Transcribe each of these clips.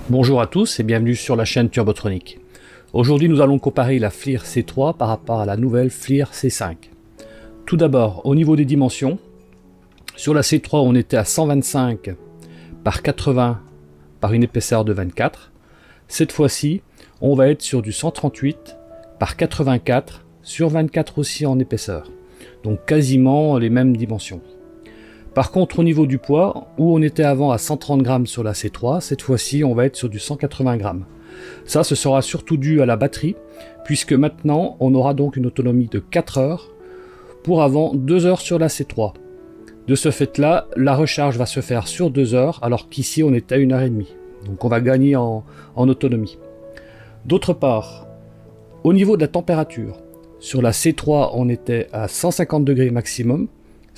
Bonjour à tous et bienvenue sur la chaîne Turbotronic. Aujourd'hui nous allons comparer la FLIR C3 par rapport à la nouvelle FLIR C5. Tout d'abord au niveau des dimensions, sur la C3 on était à 125 par 80 par une épaisseur de 24. Cette fois-ci on va être sur du 138 par 84 sur 24 aussi en épaisseur. Donc quasiment les mêmes dimensions. Par contre au niveau du poids, où on était avant à 130 grammes sur la C3, cette fois-ci on va être sur du 180 grammes. Ça ce sera surtout dû à la batterie, puisque maintenant on aura donc une autonomie de 4 heures, pour avant 2 heures sur la C3. De ce fait là, la recharge va se faire sur 2 heures, alors qu'ici on est à 1 heure et demie. Donc on va gagner en autonomie. D'autre part, au niveau de la température, sur la C3 on était à 150 degrés maximum.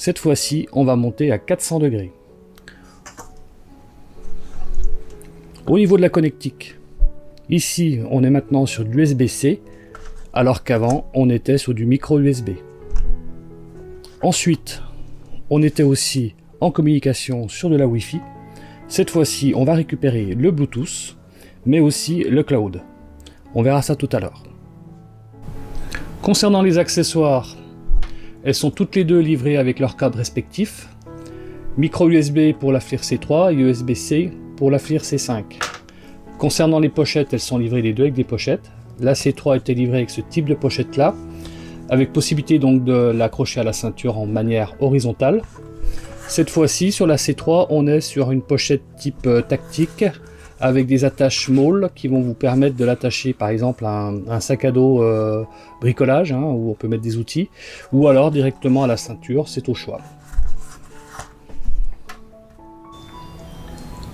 Cette fois-ci, on va monter à 400 degrés. Au niveau de la connectique, ici, on est maintenant sur de l'USB-C, alors qu'avant, on était sur du micro USB. Ensuite, on était aussi en communication sur de la Wi-Fi. Cette fois-ci, on va récupérer le Bluetooth, mais aussi le cloud. On verra ça tout à l'heure. Concernant les accessoires, elles sont toutes les deux livrées avec leurs câbles respectifs. Micro USB pour la FLIR C3 et USB-C pour la FLIR C5. Concernant les pochettes, elles sont livrées les deux avec des pochettes. La C3 était livrée avec ce type de pochette là, avec possibilité donc de l'accrocher à la ceinture en manière horizontale. Cette fois-ci, sur la C3, on est sur une pochette type tactique, avec des attaches molles qui vont vous permettre de l'attacher par exemple à un sac à dos bricolage, où on peut mettre des outils, ou alors directement à la ceinture, c'est au choix.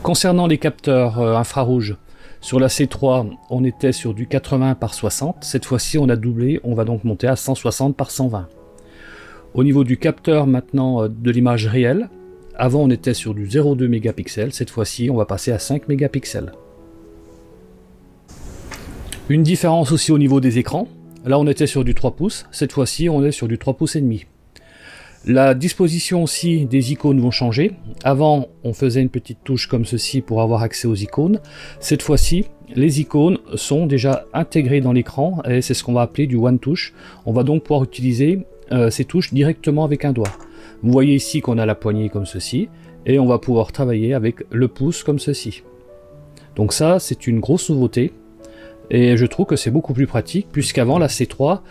Concernant les capteurs infrarouges, sur la C3 on était sur du 80 par 60, cette fois-ci on a doublé, on va donc monter à 160 par 120. Au niveau du capteur maintenant de l'image réelle, avant on était sur du 0,2 mégapixels, cette fois-ci on va passer à 5 mégapixels. Une différence aussi au niveau des écrans, là on était sur du 3 pouces, cette fois-ci on est sur du 3 pouces et demi. La disposition aussi des icônes vont changer. Avant on faisait une petite touche comme ceci pour avoir accès aux icônes, cette fois-ci les icônes sont déjà intégrées dans l'écran et c'est ce qu'on va appeler du one touch. On va donc pouvoir utiliser ces touches directement avec un doigt. Vous voyez ici qu'on a la poignée comme ceci, et on va pouvoir travailler avec le pouce comme ceci. Donc ça, c'est une grosse nouveauté, et je trouve que c'est beaucoup plus pratique, puisqu'avant la C3,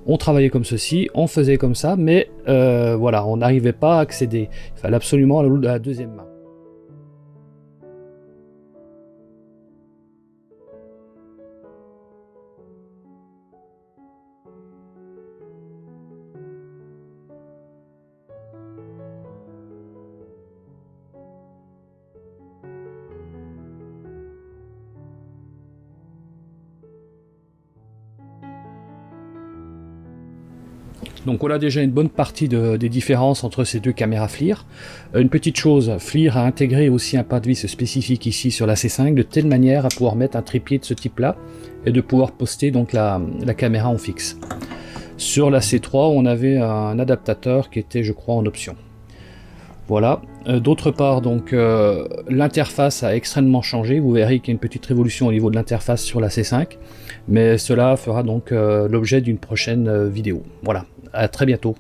on travaillait comme ceci, on faisait comme ça, mais voilà, on n'arrivait pas à accéder. Il fallait absolument la deuxième main. Donc on a déjà une bonne partie des différences entre ces deux caméras FLIR. Une petite chose, FLIR a intégré aussi un pas de vis spécifique ici sur la C5 de telle manière à pouvoir mettre un trépied de ce type là et de pouvoir poster donc la caméra en fixe. Sur la C3 on avait un adaptateur qui était je crois en option. Voilà. D'autre part donc l'interface a extrêmement changé, vous verrez qu'il y a une petite révolution au niveau de l'interface sur la C5, mais cela fera donc l'objet d'une prochaine vidéo. Voilà, à très bientôt.